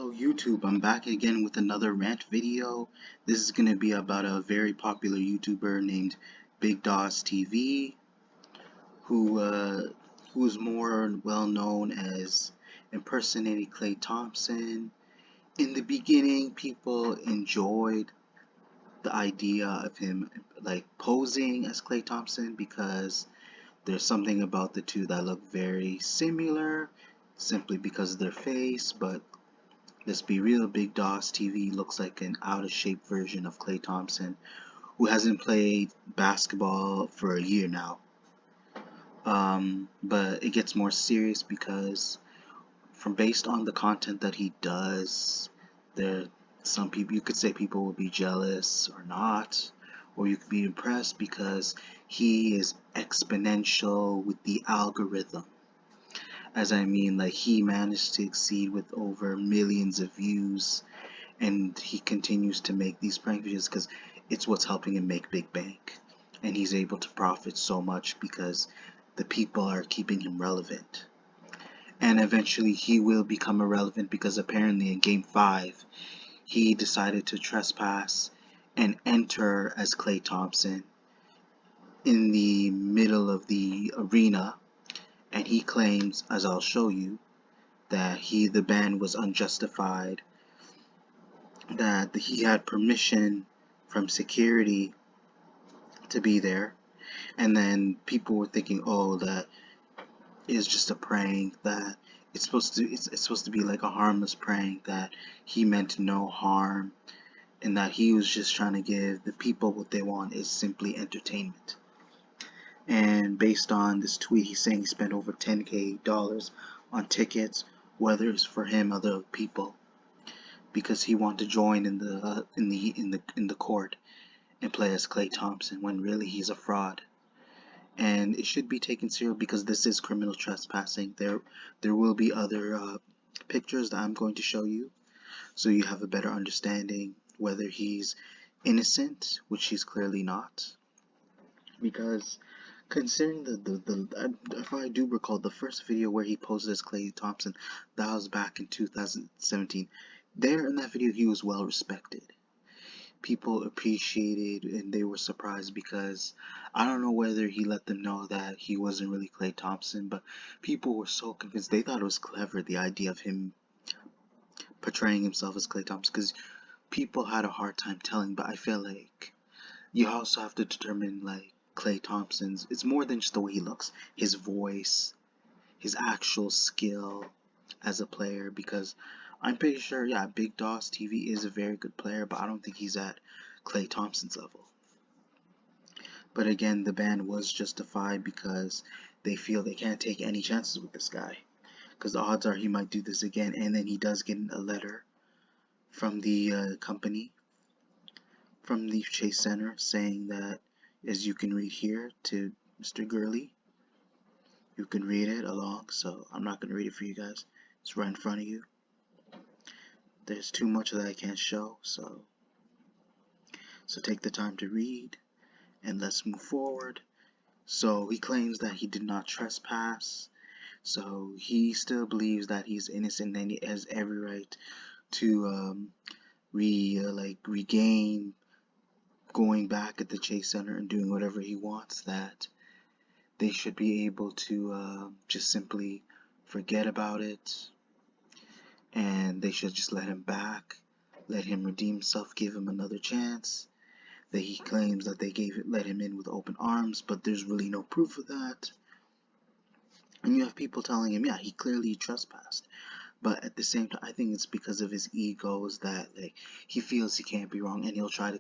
Hello YouTube, I'm back again with another rant video. This is going to be about a very popular YouTuber named BigDawsTV, who is more well known as impersonating Klay Thompson. In the beginning, people enjoyed the idea of him like posing as Klay Thompson because there's something about the two that look very similar simply because of their face, but let's be real, BigDawsTV looks like an out-of-shape version of Klay Thompson, who hasn't played basketball for a year now. But it gets more serious because, from based on the content that he does, there some people, you could say people will be jealous or not, or you could be impressed because he is exponential with the algorithm. As I mean, like, he managed to exceed with over millions of views, and he continues to make these prank videos because it's what's helping him make big bank, and he's able to profit so much because the people are keeping him relevant. And eventually he will become irrelevant because apparently in game 5 he decided to trespass and enter as Klay Thompson in the middle of the arena, and he claims, as I'll show you, that the ban was unjustified, that he had permission from security to be there, and then people were thinking, oh, that is just a prank, that it's supposed to be like a harmless prank, that he meant no harm, and that he was just trying to give the people what they want is simply entertainment. And based on this tweet, he's saying he spent over $10,000 on tickets, whether it's for him or other people, because he wanted to join in the court and play as Klay Thompson when really he's a fraud. And it should be taken seriously because this is criminal trespassing. There will be other pictures that I'm going to show you, so you have a better understanding whether he's innocent, which he's clearly not. Because considering if I do recall, the first video where he posed as Klay Thompson, that was back in 2017. There in that video, he was well respected. People appreciated and they were surprised because I don't know whether he let them know that he wasn't really Klay Thompson, but people were so convinced. They thought it was clever, the idea of him portraying himself as Klay Thompson, because people had a hard time telling. But I feel like you also have to determine, like, Klay Thompson's, it's more than just the way he looks, his voice, his actual skill as a player, because I'm pretty sure, yeah, BigDawsTV is a very good player, but I don't think he's at Klay Thompson's level. But again, the ban was justified because they feel they can't take any chances with this guy, because the odds are he might do this again. And then he does get a letter from the company, from the Chase Center, saying that, as you can read here to Mr. Gurley, you can read it along, so I'm not going to read it for you guys. It's right in front of you. There's too much that I can't show, so take the time to read, and let's move forward. So he claims that he did not trespass, so he still believes that he's innocent and he has every right to regain going back at the Chase Center and doing whatever he wants. That they should be able to just simply forget about it, and they should just let him back, let him redeem himself, give him another chance. That he claims that they let him in with open arms, but there's really no proof of that. And you have people telling him, yeah, he clearly trespassed. But at the same time, I think it's because of his egos that, like, he feels he can't be wrong, and he'll try to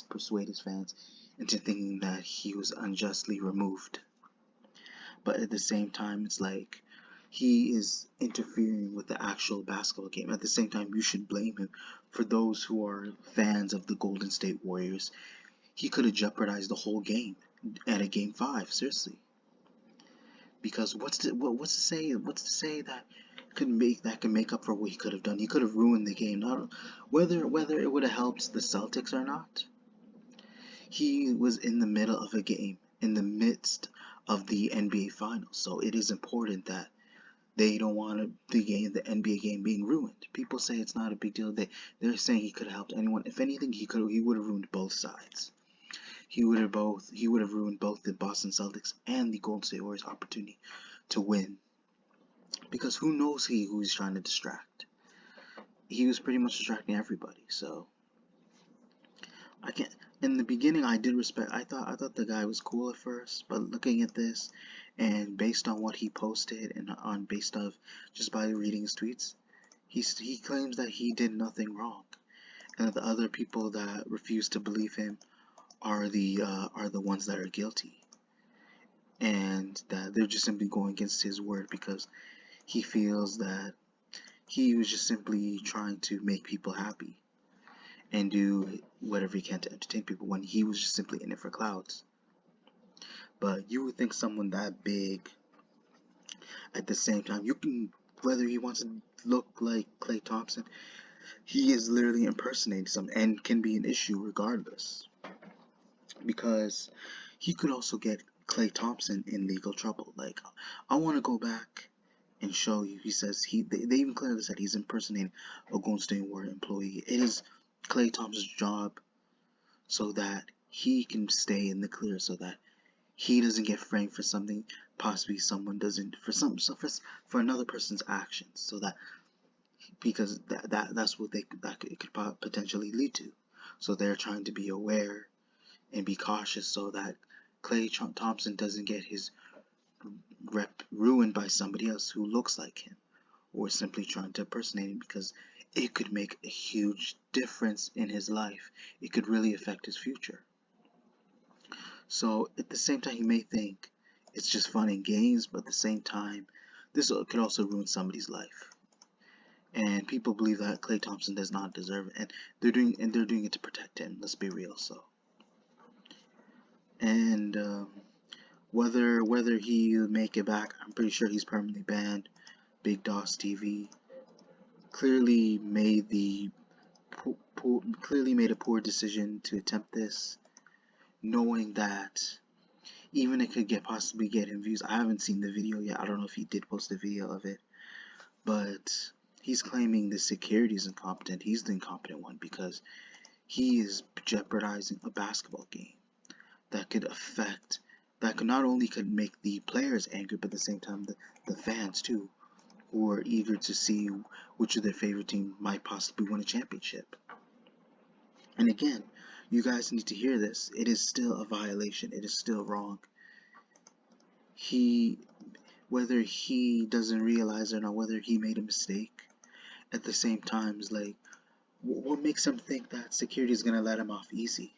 persuade his fans into thinking that he was unjustly removed. But at the same time, it's like he is interfering with the actual basketball game. At the same time, you should blame him. For those who are fans of the Golden State Warriors, he could have jeopardized the whole game at a game 5, seriously. Because what's to say that can make up for what he could have done? He could have ruined the game. Not whether it would have helped the Celtics or not. He was in the middle of a game, in the midst of the NBA Finals, so it is important that they don't want the NBA game being ruined. People say it's not a big deal. They're saying he could have helped anyone. If anything, he would have ruined both sides. He would have ruined both the Boston Celtics and the Golden State Warriors' opportunity to win. Because who knows who he's trying to distract? He was pretty much distracting everybody. So I can't. In the beginning, I did respect. I thought the guy was cool at first, but looking at this, and based on what he posted, and on based off just by reading his tweets, he claims that he did nothing wrong, and that the other people that refuse to believe him are the ones that are guilty, and that they're just simply going against his word because he feels that he was just simply trying to make people happy and do whatever he can to entertain people when he was just simply in it for clouds. But you would think someone that big, at the same time, you can, whether he wants to look like Klay Thompson, he is literally impersonating someone and can be an issue regardless. Because he could also get Klay Thompson in legal trouble. Like, I want to go back and show you. He says they even clearly said he's impersonating a Golden State Warrior employee. It is Klay Thompson's job so that he can stay in the clear, so that he doesn't get framed for something possibly someone doesn't for another person's actions, so that because that's what it could potentially lead to. So they're trying to be aware and be cautious so that Klay Thompson doesn't get his rep ruined by somebody else who looks like him or simply trying to impersonate him, because it could make a huge difference in his life. It could really affect his future. So at the same time, he may think it's just fun and games, but at the same time, this could also ruin somebody's life. And people believe that Klay Thompson does not deserve it, and they're doing it to protect him. Let's be real. So, and whether he make it back, I'm pretty sure he's permanently banned. BigDawsTV clearly made a poor decision to attempt this, knowing that even it could possibly get him views. I haven't seen the video yet. I don't know if he did post a video of it, but he's claiming the security is incompetent. He's the incompetent one because he is jeopardizing a basketball game that could not only could make the players angry, but at the same time the fans too, who are eager to see which of their favorite team might possibly win a championship. And again, you guys need to hear this. It is still a violation. It is still wrong. Whether he doesn't realize it or not, whether he made a mistake, at the same time, is like, what makes him think that security is gonna let him off easy?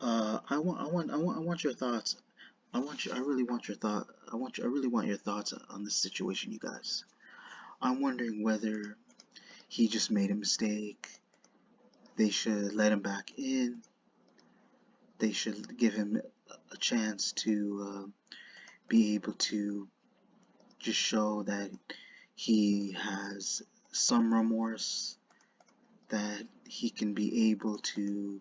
I want your thoughts. I really want your thoughts on this situation, you guys. I'm wondering whether he just made a mistake. They should let him back in. They should give him a chance to be able to just show that he has some remorse, that he can be able to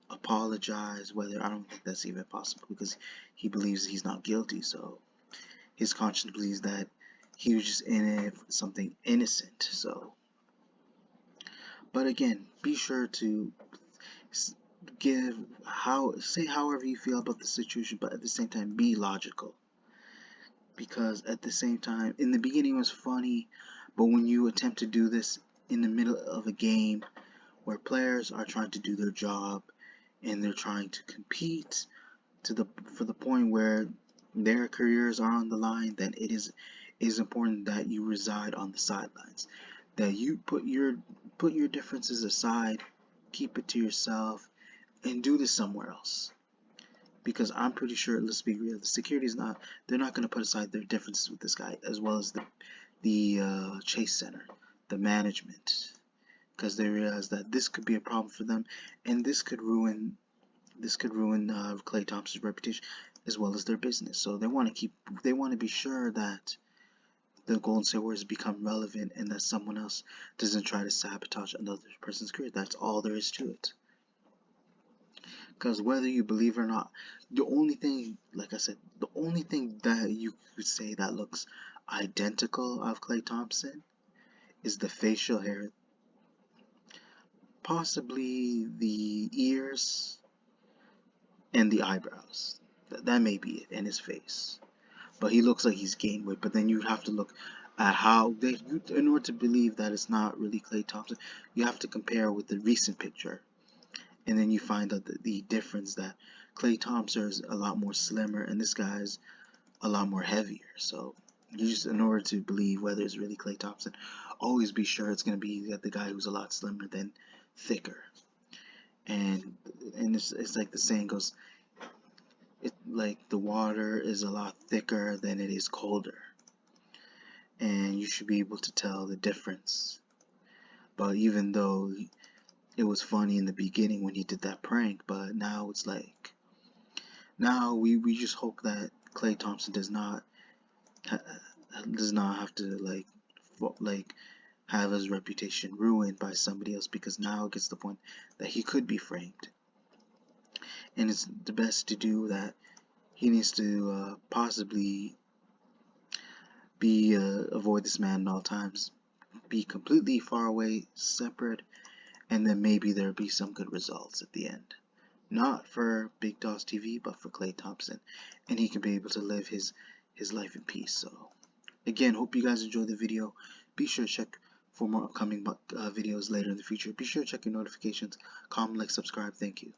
apologize. Whether I don't think that's even possible because he believes he's not guilty, so his conscience believes that he was just in it for something innocent. So, but again, be sure to say however you feel about the situation, but at the same time be logical, because at the same time, in the beginning it was funny, but when you attempt to do this in the middle of a game where players are trying to do their job and they're trying to compete for the point where their careers are on the line, then it is important that you reside on the sidelines, that you put your differences aside, keep it to yourself, and do this somewhere else. Because I'm pretty sure, let's be real, the security is not, they're not going to put aside their differences with this guy, as well as the Chase Center, the management, because they realize that this could be a problem for them, and this could ruin Klay Thompson's reputation as well as their business. So they want to be sure that the Golden State Warriors become relevant and that someone else doesn't try to sabotage another person's career. That's all there is to it. Because whether you believe or not, the only thing, like I said, the only thing that you could say that looks identical of Klay Thompson is the facial hair, possibly the ears and the eyebrows. That may be it, and his face. But he looks like he's gained weight. But then you have to look at how they, in order to believe that it's not really Klay Thompson, you have to compare with the recent picture, and then you find out the difference that Klay Thompson is a lot more slimmer, and this guy's a lot more heavier. So you just, in order to believe whether it's really Klay Thompson, always be sure it's going to be the guy who's a lot slimmer than thicker. And it's like the saying goes, it like the water is a lot thicker than it is colder, and you should be able to tell the difference. But even though it was funny in the beginning when he did that prank, but now it's like, now we just hope that Klay Thompson does not have to like have his reputation ruined by somebody else, because now it gets to the point that he could be framed, and it's the best to do that. He needs to possibly be avoid this man at all times, be completely far away, separate, and then maybe there'll be some good results at the end. Not for BigDawsTV, but for Klay Thompson, and he can be able to live his life in peace. So again, hope you guys enjoyed the video. Be sure to check for more upcoming videos later in the future. Be sure to check your notifications, comment, like, subscribe. Thank you.